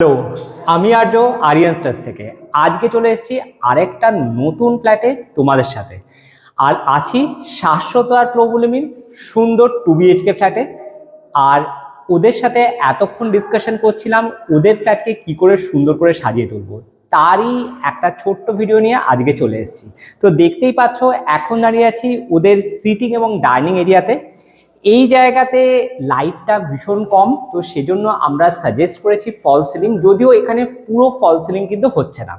Hello, আমি আর্য Aryan stars থেকে আজকে চলে এসেছি আরেকটা নতুন ফ্ল্যাটে তোমাদের সাথে। আর আছি শাশ্বত আর প্রবলেমির সুন্দর 2 BHK ফ্ল্যাটে। আর ওদের সাথে এতক্ষণ ডিসকাশন করছিলাম ওদের ফ্ল্যাটকে কি করে সুন্দর করে সাজিয়ে তুলবো, তারই একটা ছোট্ট ভিডিও নিয়ে আজকে চলে এসেছি। তো দেখতেই পাচ্ছ এখন দাঁড়িয়ে আছি ওদের সিটিং এবং ডাইনিং এরিয়াতে। এই জায়গাতে লাইটটা ভীষণ কম, তো সেজন্য আমরা সাজেস্ট করেছি ফল সিলিং, যদিও এখানে পুরো ফল সিলিং কিন্তু হচ্ছে না।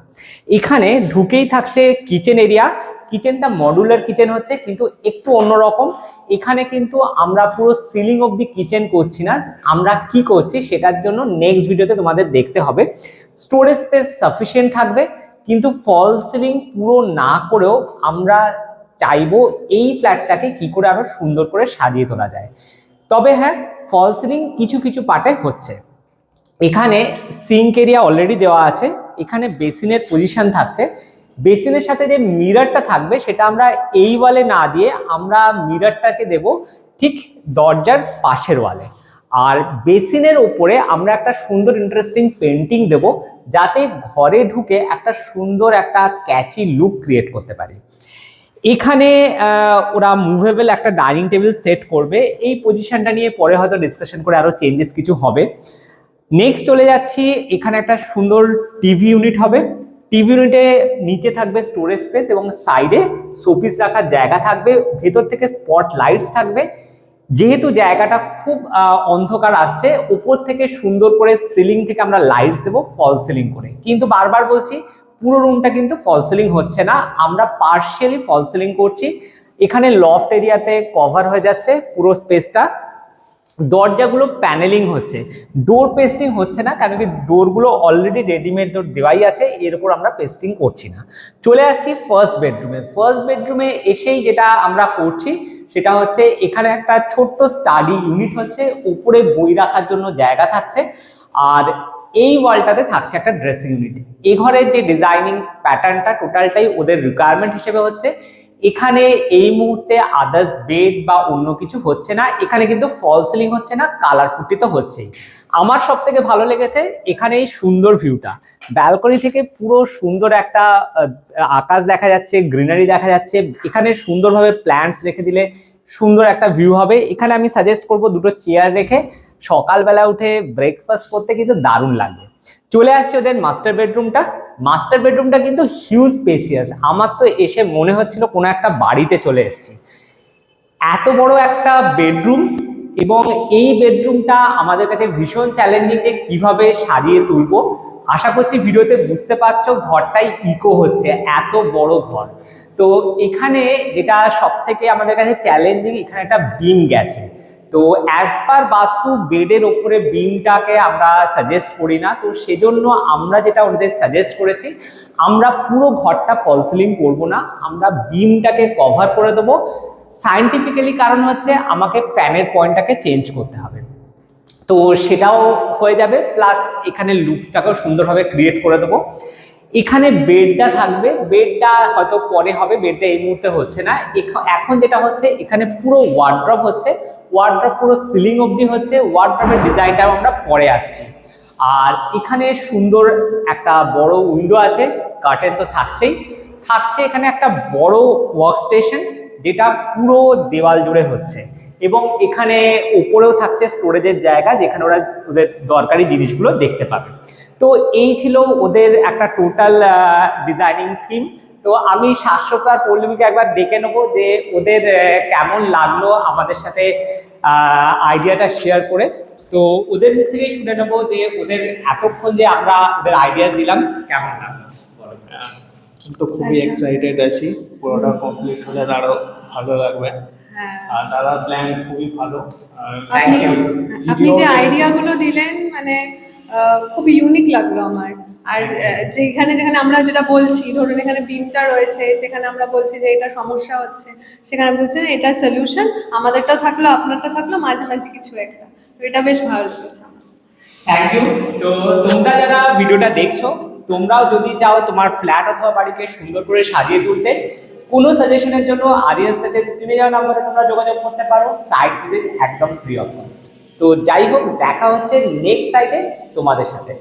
এখানে ঢুকেই থাকছে কিচেন এরিয়া। কিচেনটা মডুলার কিচেন হচ্ছে, কিন্তু একটু অন্যরকম। এখানে কিন্তু আমরা পুরো সিলিং অবধি কিচেন করছি না, আমরা কি করছি সেটার জন্য নেক্সট ভিডিওতে তোমাদের দেখতে হবে। স্টোরেজ স্পেস সাফিসিয়েন্ট থাকবে, কিন্তু ফল সিলিং পুরো না করেও আমরা চাইবো এই ফ্ল্যাটটাকে কি করে আরো সুন্দর করে সাজিয়ে তোলা যায়। তবে হ্যাঁ, ফল সিলিং কিছু কিছু পার্টে হচ্ছে। এখানে সিঙ্ক এরিয়া অলরেডি দেওয়া আছে, এখানে বেসিনের পজিশন থাকছে। বেসিনের সাথে যে মিররটা থাকবে সেটা আমরা এই ওয়ালে না দিয়ে আমরা মিররটাকে দেব ঠিক দরজার পাশের ওয়ালে। আর বেসিনের উপরে আমরা একটা সুন্দর ইন্টারেস্টিং পেন্টিং দেব, যাতে ঘরে ঢুকে একটা সুন্দর একটা ক্যাচি লুক ক্রিয়েট করতে পারি। এখানে ওরা মুভেবল একটা ডাইনিং টেবিল সেট করবে, এই পজিশনটা নিয়ে পরে হয়তো ডিসকাশন করে আরো চেঞ্জেস কিছু হবে। নেক্সট চলে যাচ্ছি, এখানে একটা সুন্দর টিভি ইউনিট হবে। টিভি ইউনিটে নিচে থাকবে স্টোরেজ স্পেস এবং সাইডে শোপিস রাখার জায়গা থাকবে, ভেতর থেকে স্পট লাইটস থাকবে। যেহেতু জায়গাটা খুব অন্ধকার আসছে, উপর থেকে সুন্দর করে সিলিং থেকে আমরা লাইটস দেবো ফল সিলিং করে। কিন্তু বারবার বলছি, পুরো রুমটা কিন্তু ফল সিলিং হচ্ছে না, আমরা পার্শিয়ালি ফল সিলিং করছি। এখানে লফট এরিয়াতে কভার হয়ে যাচ্ছে পুরো স্পেসটা। দরজাগুলো প্যানেলিং হচ্ছে, ডোর পেস্টিং হচ্ছে না, কারণ কি ডোরগুলো অলরেডি রেডিমেড ডোর দেওয়াই আছে, এর উপর আমরা পেস্টিং করছি না। চলে আসছি ফার্স্ট বেডরুমে। ফার্স্ট বেডরুমে এসেই যেটা আমরা করছি সেটা হচ্ছে এখানে একটা ছোট্ট স্টাডি ইউনিট হচ্ছে, উপরে বই রাখার জন্য জায়গা থাকছে। আর এই ওয়ালটাতে থাকছে একটা ড্রেসিং ইউনিট। এই ঘরের যে ডিজাইনিং প্যাটার্নটা টোটালটাই ওদের রিকোয়ারমেন্ট হিসেবে হচ্ছে। এখানে এই মুহূর্তে আদার্স বেড বা অন্য কিছু হচ্ছে না, এখানে কিন্তু ফল সিলিং হচ্ছে না, কালার পুট্টি তো হচ্ছেই। আমার সব থেকে ভালো লেগেছে এখানে এই সুন্দর ভিউটা, ব্যালকনি থেকে পুরো সুন্দর একটা আকাশ দেখা যাচ্ছে, গ্রিনারি দেখা যাচ্ছে। এখানে সুন্দরভাবে প্ল্যান্টস রেখে দিলে সুন্দর একটা ভিউ হবে। এখানে আমি সাজেস্ট করব দুটো চেয়ার রেখে সকালবেলা উঠে ব্রেকফাস্ট করতে কিন্তু দারুণ লাগবে। চলে আসছে ওদের মাস্টার বেডরুমটা। মাস্টার বেডরুমটা কিন্তু হিউজ স্পেসিয়াস, আমার তো এসে মনে হচ্ছিল কোনো একটা বাড়িতে চলে এসেছি, এত বড় একটা বেডরুম। এবং এই বেডরুমটা আমাদের কাছে ভীষণ চ্যালেঞ্জিং যে কিভাবে সাজিয়ে তুলবো। আশা করছি ভিডিওতে বুঝতে পারছো ঘরটাই ইকো হচ্ছে, এত বড় ঘর। তো এখানে যেটা সব থেকে আমাদের কাছে চ্যালেঞ্জিং, এখানে একটা বিম গেছে। তো অ্যাজ পার বাস্তু বেডের ওপরে বিমটাকে আমরা সাজেস্ট করি না, তো সেজন্য আমরা যেটা ওদের সাজেস্ট করেছি, আমরা পুরো ঘরটা ফল সিলিং করবো না, আমরা বিমটাকে কভার করে দেবো। সায়েন্টিফিক্যালি কারণ হচ্ছে আমাকে ফ্যানের পয়েন্টটাকে চেঞ্জ করতে হবে, তো সেটাও হয়ে যাবে। প্লাস এখানে লুকসটাকেও সুন্দরভাবে ক্রিয়েট করে দেবো। এখানে বেডটা থাকবে, বেডটা হয়তো পরে হবে, বেডটা এই মুহূর্তে হচ্ছে না। এখন যেটা হচ্ছে এখানে পুরো ওয়ার্ড্রপ হচ্ছে, ওয়ার্ড্রপ পুরো সিলিং অবধি হচ্ছে, ওয়ার্ড্রপের ডিজাইনটাও আমরা পরে আসছি। আর এখানে সুন্দর একটা বড় উইন্ডো আছে, কার্টেন তো থাকছেই। থাকছে এখানে একটা বড় ওয়ার্ক স্টেশন, যেটা পুরো দেওয়াল জুড়ে হচ্ছে। এবং এখানে উপরেও থাকছে স্টোরেজের জায়গা, যেখানে ওরা ওদের দরকারি জিনিসগুলো দেখতে পাবে। তো এই ছিল ওদের একটা টোটাল ডিজাইনিং থিম। তো আমি শাশ্বত আর পল্লবীকে একবার দেখে নেবো যে ওদের কেমন লাগলো আমাদের সাথে আইডিয়াটা শেয়ার করে। তো ওদের মুখ থেকেই শুনে নেবো যে ওদের এতক্ষণ যে আমরা ওদের আইডিয়া দিলাম কেমন লাগলো। তো খুবই এক্সাইটেড আছি, পুরোটা কমপ্লিট হলে আরো ভালো লাগবে। আর দাদা প্ল্যান খুবই ভালো। আপনি যে আইডিয়াগুলো দিলেন মানে খুব ইউনিক লাগলো আমার। আর যেখানে যেখানে আমরা যেটা বলছি, ধরুন এখানে বিমটা রয়েছে, যেখানে আমরা বলছি যে এটা সমস্যা হচ্ছে, সেখানে বলছেন এটা সলিউশন, আমাদেরটাও থাকলো আপনারটা থাকলো, মাঝামাঝি কিছু একটা। তো এটা বেশ ভালো লেগেছে আমার। Thank you. তো তোমরা যারা ভিডিওটা দেখছো, তোমরাও যদি চাও তোমার ফ্ল্যাট অথবা বাড়িকে সুন্দর করে সাজিয়ে তুলতে, কোনো সাজেশনের জন্য আরিয়ান স্টার্সের স্ক্রিনে যাওয়া নম্বরে তোমরা যোগাযোগ করতে পারো। সাইট ভিজিট একদম ফ্রি অফ কস্ট। তো যাই হোক, দেখা হচ্ছে নেক্সট সাইটে তোমাদের সাথে।